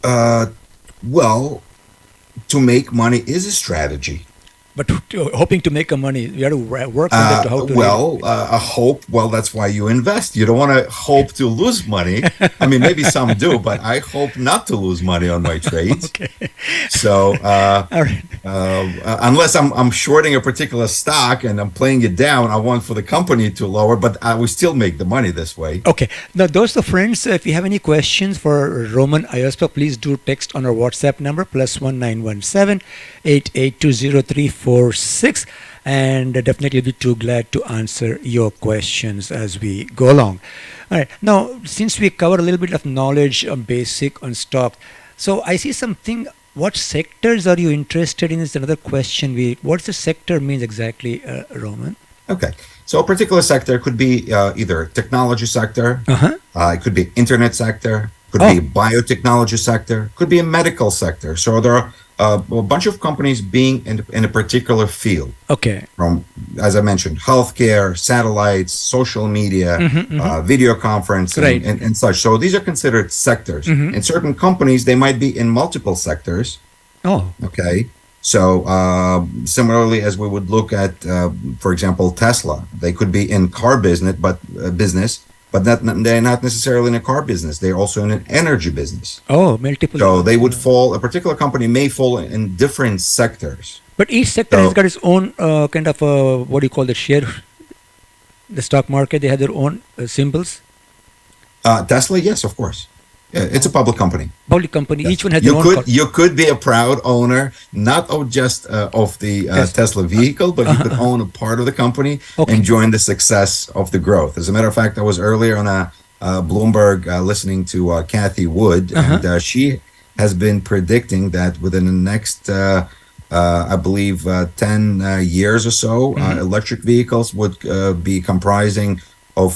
Uh, well, to make money is a strategy. But hoping to make a money, you have to work on that to how to really. A hope. Well, that's why you invest. You don't want to hope to lose money. I mean, maybe some do, but I hope not to lose money on my trades. Okay. So, All right. unless I'm shorting a particular stock and I'm playing it down, I want for the company to lower, but I will still make the money this way. Okay. Now, those are friends. If you have any questions for Roman Ayospa, please do text on our WhatsApp number +1917 8820 346, and definitely be too glad to answer your questions as we go along. All right. Now, since we covered a little bit of knowledge on basic on stock, so I see something. What sectors are you interested in? Is another question. What's the sector means exactly, Roman? Okay. So a particular sector could be either technology sector, Uh huh. it could be internet sector, could Oh. be biotechnology sector, could be a medical sector. So there are a bunch of companies being in a particular field, Okay. from, as I mentioned, healthcare, satellites, social media, video conference, Right. and such. So these are considered sectors. Mm-hmm. In certain companies, they might be in multiple sectors. Oh. Okay. So similarly, as we would look at, for example, Tesla, they could be in car business, but they're not necessarily in a car business. They're also in an energy business. Oh, multiple. So they would fall. A particular company may fall in different sectors. But each sector has So got its own kind of what do you call the share, the stock market. They have their own symbols. Tesla, yes, of course. Yeah, it's a public company. Public company. Yes. Each one has their own. You could be a proud owner, not of just of the Yes. Tesla vehicle, but you could own a part of the company Okay. and join the success of the growth. As a matter of fact, I was earlier on a Bloomberg listening to Kathy Wood, and she has been predicting that within the next, I believe, 10 years or so, electric vehicles would be comprising of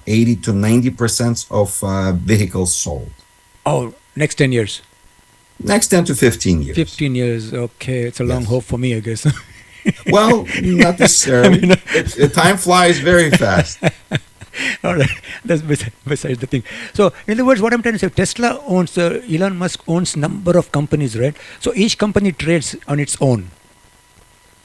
80 to 90% of vehicles sold. Oh, next 10 years, Next 10 to 15 years. 15 years. Okay, it's a long Yes. hope for me, I guess. Well, not necessarily. Time flies very fast. All right, that's besides the thing. So, in other words, what I'm trying to say, Tesla owns, Elon Musk owns number of companies, right? So each company trades on its own.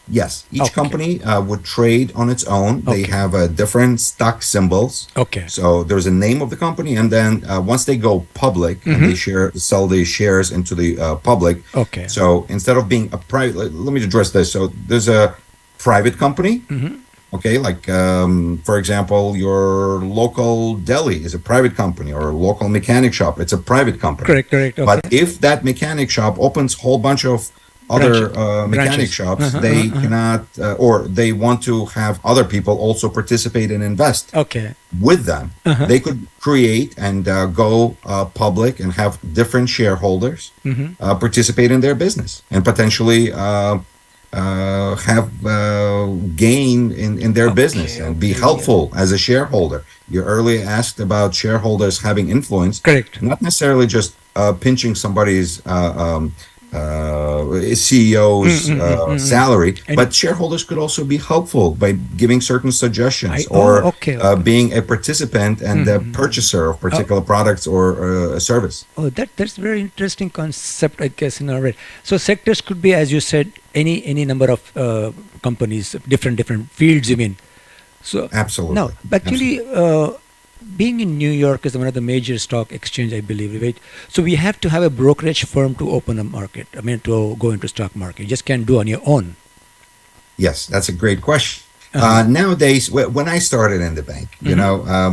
Yes, each Okay. company would trade on its own. They Okay. have different stock symbols. Okay. So there's a name of the company, and then once they go public and they sell the shares into the public. Okay. So instead of being a private, let me address this. So there's a private company. Okay, like for example, your local deli is a private company, or a local mechanic shop. It's a private company. Correct. Correct. Okay. But if that mechanic shop opens a whole bunch of other mechanic Branches. shops, they cannot, or they want to have other people also participate and invest Okay. with them. They could create and go public and have different shareholders participate in their business and potentially have gain in their business and be helpful as a shareholder. You earlier asked about shareholders having influence. Correct. Not necessarily just pinching somebody's CEO's salary, but shareholders could also be helpful by giving certain suggestions or okay. being a participant and a purchaser of particular products or a service. Oh, that's very interesting concept, I guess. In a way, so sectors could be, as you said, any number of companies, different fields. You mean? So Absolutely. now, actually, being in New York is one of the major stock exchange, I believe, right? So we have to have a brokerage firm to open a market. I mean, to go into stock market, you just can't do on your own. Yes, that's a great question. Nowadays, when I started in the bank,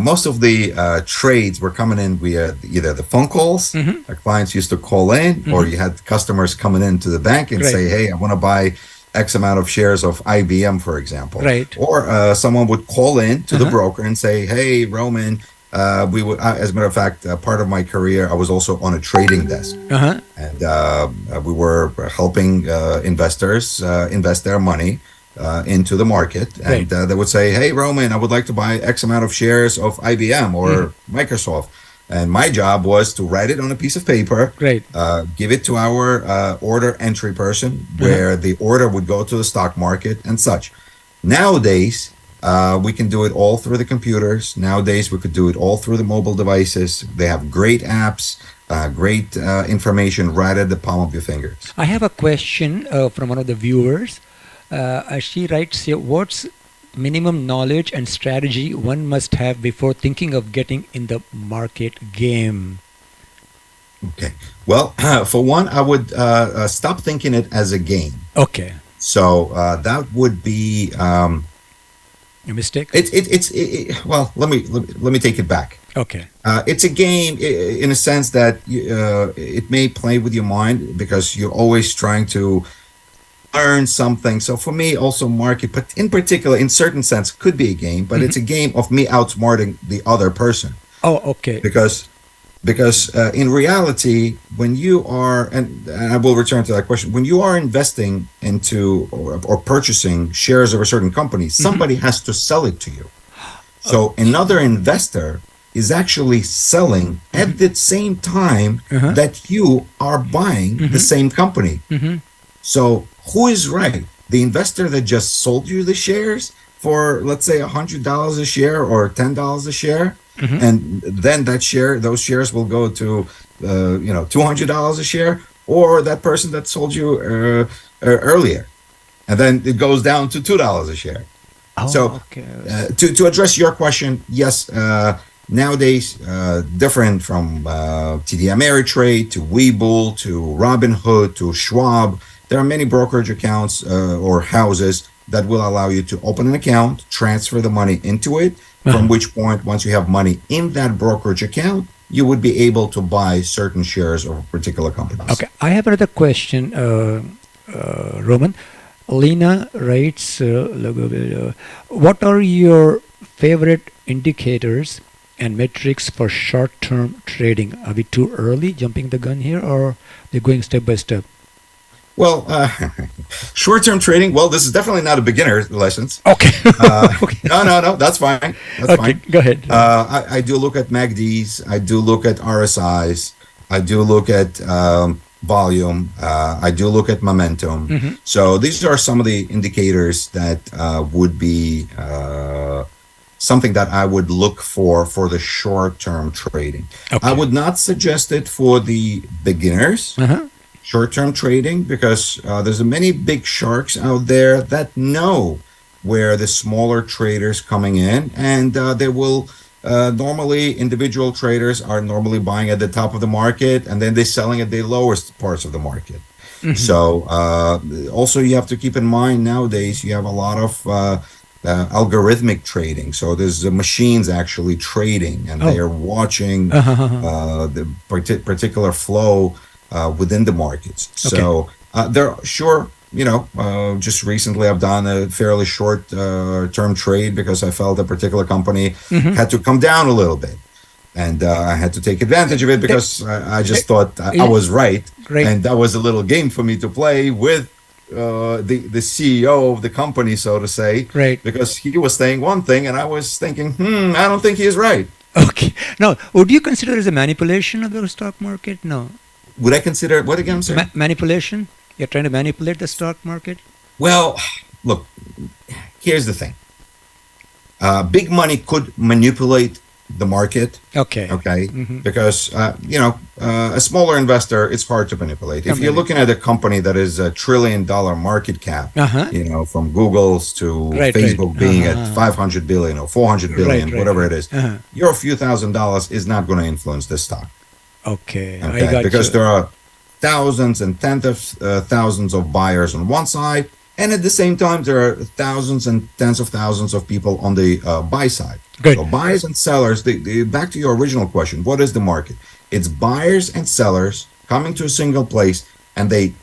most of the trades were coming in via either the phone calls, our clients used to call in, or you had customers coming into the bank and Right. say, hey, I want to buy X amount of shares of IBM, for example. Right. Or someone would call in to the broker and say, hey, Roman, we would, as a matter of fact, part of my career, I was also on a trading desk. And we were helping investors invest their money into the market. And they would say, hey, Roman, I would like to buy X amount of shares of IBM or Microsoft. And my job was to write it on a piece of paper, Right. give it to our order entry person, where the order would go to the stock market and such. Nowadays, we can do it all through the computers. Nowadays, we could do it all through the mobile devices. They have great apps. great information right at the palm of your fingers. I have a question from one of the viewers. She writes here, what's minimum knowledge and strategy one must have before thinking of getting in the market game? Okay. Well, for one, I would stop thinking it as a game. Okay. So that would be A mistake? well. Let me take it back. Okay. It's a game in a sense that it may play with your mind because you're always trying to learn something. So for me, also market, but in particular, in certain sense, could be a game, but it's a game of me outsmarting the other person. Oh, okay. Because in reality, when you are, and I will return to that question, when you are investing into or purchasing shares of a certain company, somebody has to sell it to you. So another investor is actually selling at the same time that you are buying the same company. So who is right? The investor that just sold you the shares for, let's say, $100 a share or $10 a share, and then those shares will go to, $200 a share, or that person that sold you earlier, and then it goes down to $2 a share. Oh, So okay. to address your question, yes, nowadays, different from TD Ameritrade to Webull to Robinhood to Schwab, there are many brokerage accounts or houses that will allow you to open an account, transfer the money into it, from which point, once you have money in that brokerage account, you would be able to buy certain shares of particular companies. Okay. I have another question, Roman. Lena writes, what are your favorite indicators and metrics for short-term trading? Are we too early jumping the gun here, or they're going step by step? Well, short-term trading, well, this is definitely not a beginner license. Okay. No, that's fine. That's Okay, fine. go ahead. I do look at MACDs. I do look at RSIs. I do look at volume. I do look at momentum. So these are some of the indicators that would be something that I would look for the short-term trading. Okay. I would not suggest it for the beginners. Short-term trading, because there's many big sharks out there that know where the smaller traders coming in, and they will normally, individual traders are normally buying at the top of the market, and then they're selling at the lowest parts of the market. So also you have to keep in mind, nowadays you have a lot of algorithmic trading. So there's machines actually trading, and they are watching the particular flow within the markets. So there, sure, just recently I've done a fairly short term trade because I felt a particular company had to come down a little bit, and I had to take advantage of it because I just thought I was right, and that was a little game for me to play with the CEO of the company, so to say, because he was saying one thing and I was thinking, I don't think he is right. Okay. Now, would you consider it as a manipulation of the stock market? No. Would I consider what again, sir? Manipulation? You're trying to manipulate the stock market? Well, look, here's the thing. Big money could manipulate the market. Okay. Because, a smaller investor, it's hard to manipulate. If you're looking at a company that is $1 trillion market cap, from Google's to Facebook being at 500 billion or 400 billion, whatever it is, your few $1,000s is not going to influence this stock. Okay. Because there are thousands and tens of thousands of buyers on one side, and at the same time there are thousands and tens of thousands of people on the buy side. So buyers and sellers, back to your original question, what is the market? It's buyers and sellers coming to a single place, and they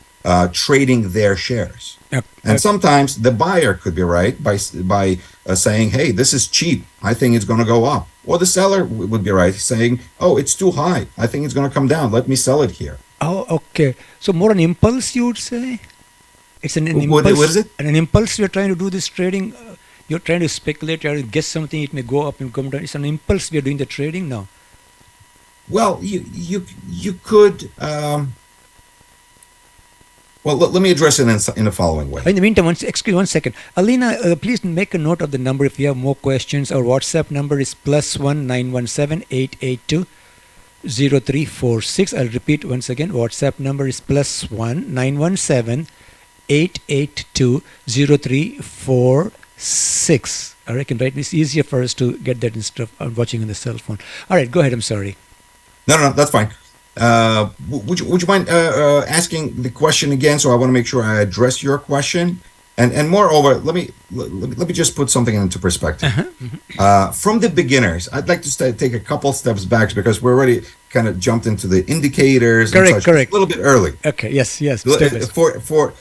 trading their shares. And sometimes the buyer could be right by saying, hey, this is cheap, I think it's going to go up. Or the seller would be right, saying, oh, it's too high, I think it's going to come down, let me sell it here. Oh, okay. So more an impulse, you would say? It's an impulse. What is it? An impulse. You're trying to do this trading. You're trying to speculate. You're trying to guess something. It may go up and come down. It's an impulse. We are doing the trading now. Well, you could. Well, let me address it in the following way. In the meantime, excuse 1 second. Alina, please make a note of the number if you have more questions. Our WhatsApp number is +1 917 882 0346. I'll repeat once again. WhatsApp number is +1 917 882 0346. I reckon, right? It's easier for us to get that instead of watching on the cell phone. All right, go ahead. I'm sorry. No, that's fine. Would you mind asking the question again? So I want to make sure I address your question. And moreover, let me just put something into perspective. From the beginners, I'd like to take a couple steps back because we're already kind of jumped into the indicators. Correct. A little bit early. Okay. Yes. For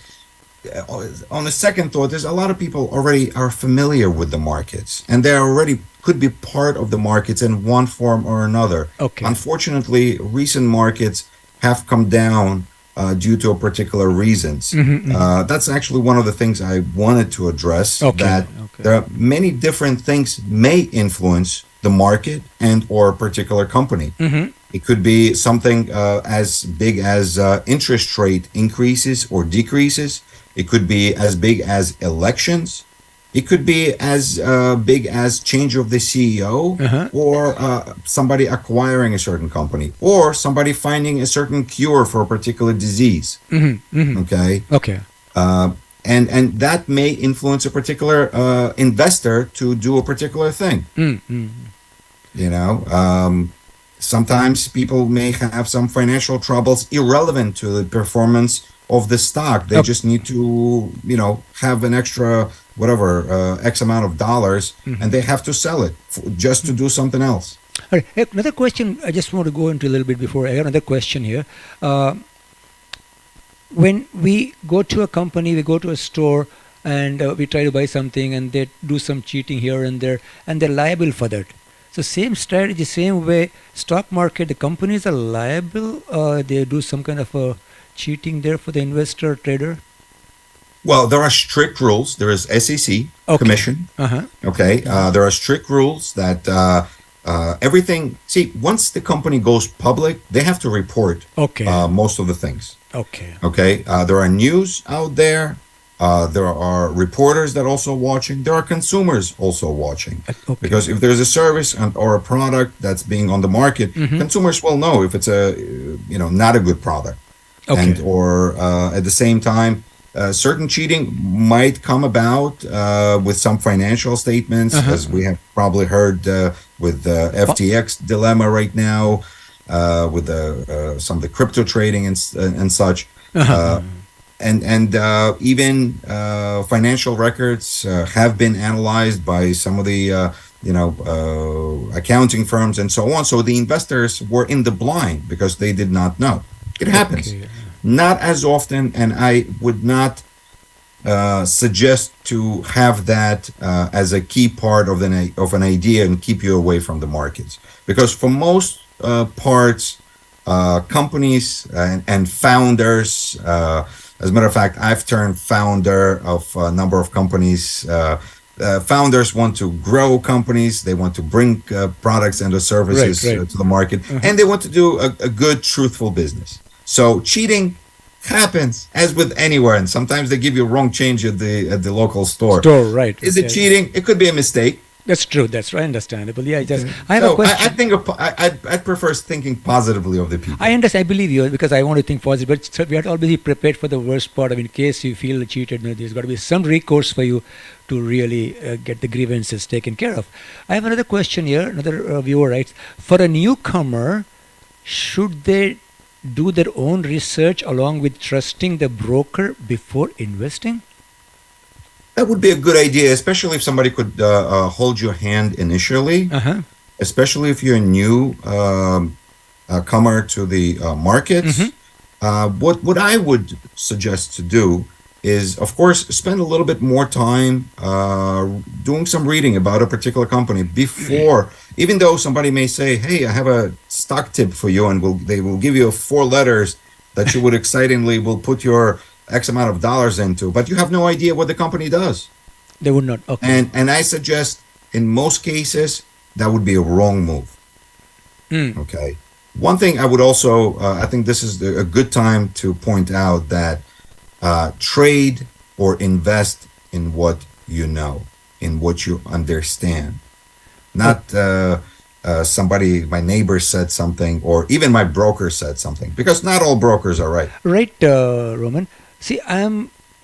on the second thought, there's a lot of people already are familiar with the markets, and they already could be part of the markets in one form or another. Okay. Unfortunately, recent markets have come down due to particular reasons. That's actually one of the things I wanted to address. There are many different things may influence the market and or a particular company. It could be something as big as interest rate increases or decreases. It could be as big as elections. It could be as big as change of the CEO or somebody acquiring a certain company or somebody finding a certain cure for a particular disease. Okay. And that may influence a particular investor to do a particular thing. You know, sometimes people may have some financial troubles irrelevant to the performance of the stock. They just need to, have an extra X amount of dollars, and they have to sell it just to do something else. All right. Another question I just want to go into a little bit before I have another question here. When we go to a company, we go to a store, and we try to buy something, and they do some cheating here and there, and they're liable for that. So same strategy, same way, stock market, the companies are liable. They do some kind of cheating there for the investor trader. Well, there are strict rules. There is SEC commission. Okay. There are strict rules that everything. See, once the company goes public, they have to report most of the things. Okay. There are news out there. There are reporters that are also watching. There are consumers also watching. Because if there's a service or a product that's being on the market, consumers will know if it's not a good product. And or at the same time, certain cheating might come about with some financial statements, as we have probably heard with the FTX dilemma right now, with some of the crypto trading and such. And even financial records have been analyzed by some of the accounting firms and so on. So the investors were in the blind because they did not know. It happens. Not as often, and I would not suggest to have that as a key part of an idea and keep you away from the markets. Because for most parts, companies and founders, as a matter of fact, I've turned founder of a number of companies. Founders want to grow companies. They want to bring products and services to the market, and they want to do a good, truthful business. So cheating happens as with anywhere, and sometimes they give you wrong change at the local store. Is it cheating? It could be a mistake. That's true. That's right. Understandable. Yeah. I have a question. I think I prefer thinking positively of the people. I understand. I believe you because I want to think positive. But we have to always be prepared for the worst part. In case you feel cheated, there's got to be some recourse for you to really get the grievances taken care of. I have another question here. Another viewer writes: for a newcomer, should they do their own research along with trusting the broker before investing? That would be a good idea, especially if somebody could hold your hand initially, especially if you're a new comer to the markets. What I would suggest to do is, of course, spend a little bit more time doing some reading about a particular company before, even though somebody may say, hey, I have a stock tip for you, and they will give you 4 letters that you would excitingly will put your X amount of dollars into, but you have no idea what the company does. They would not. And I suggest in most cases that would be a wrong move. Okay. One thing I would also, I think this is a good time to point out that trade or invest in what you know, in what you understand. Not somebody, my neighbor said something, or even my broker said something, because not all brokers are right. Right, Roman. See,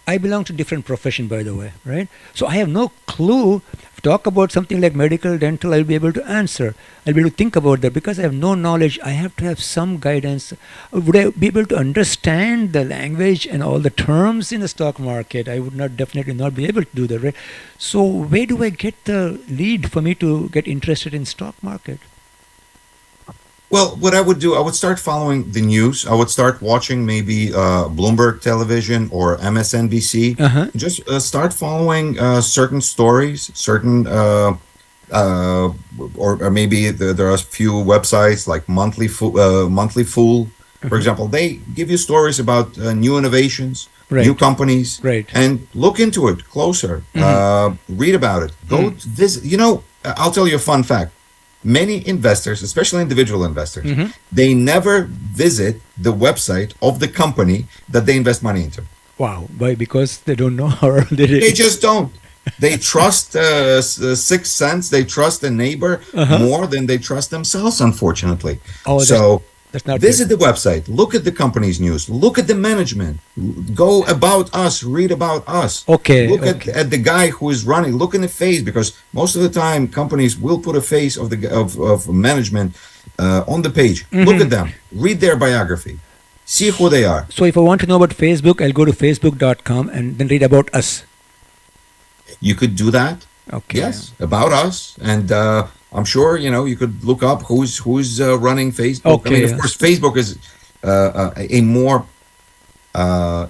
I belong to different profession, by the way, right? So I have no clue. Talk about something like medical, dental, I'll be able to answer. I'll be able to think about that because I have no knowledge. I have to have some guidance. Would I be able to understand the language and all the terms in the stock market? I would not definitely not be able to do that, right? So where do I get the lead for me to get interested in stock market? Well, what I would do, I would start following the news. I would start watching maybe Bloomberg television or MSNBC. Uh-huh. Just start following certain stories, certain, or maybe there are a few websites like Monthly Fool, for example. They give you stories about new innovations, Right. new companies, Right. and look into it closer. Read about it. Go visit. I'll tell you a fun fact. Many investors, especially individual investors, they never visit the website of the company that they invest money into. Wow. Why? Because they don't know or They just don't. They trust Sixth Sense. They trust a neighbor more than they trust themselves, unfortunately. Oh, So that's not visit good. the website. Look at the company's news. Look at the management. Go about us. Read about us. Okay. Look Okay. at the guy who is running. Look in the face, because most of the time companies will put a face of of management on the page. Look at them. Read their biography. See who they are. So if I want to know about Facebook, I'll go to facebook.com and then read about us. You could do that. Okay. Yes, about us, and I'm sure you could look up who's running Facebook. I mean, Okay. of course, Facebook is a more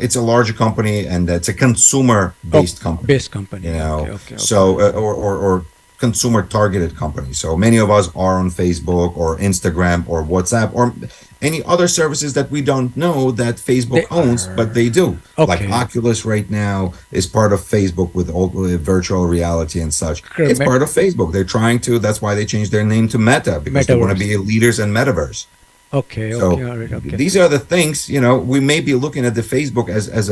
it's a larger company, and it's a consumer-based company. Based company. Okay, Okay. so or consumer-targeted company. So many of us are on Facebook or Instagram or WhatsApp or any other services that we don't know that Facebook They owns, but they do. Like Okay. Oculus right now is part of Facebook with all with virtual reality and such. Correct. It's part of Facebook. They're trying to. That's why they changed their name to Meta, because they want to be leaders in metaverse. Okay. So All right. Okay. these are the things, we may be looking at the Facebook as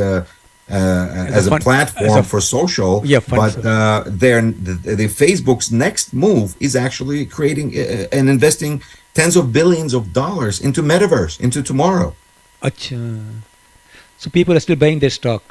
a platform as a- for social, Yeah, fun but stuff. the Facebook's next move is actually creating and investing tens of billions of dollars into metaverse, into tomorrow. Acha. So people are still buying their stock.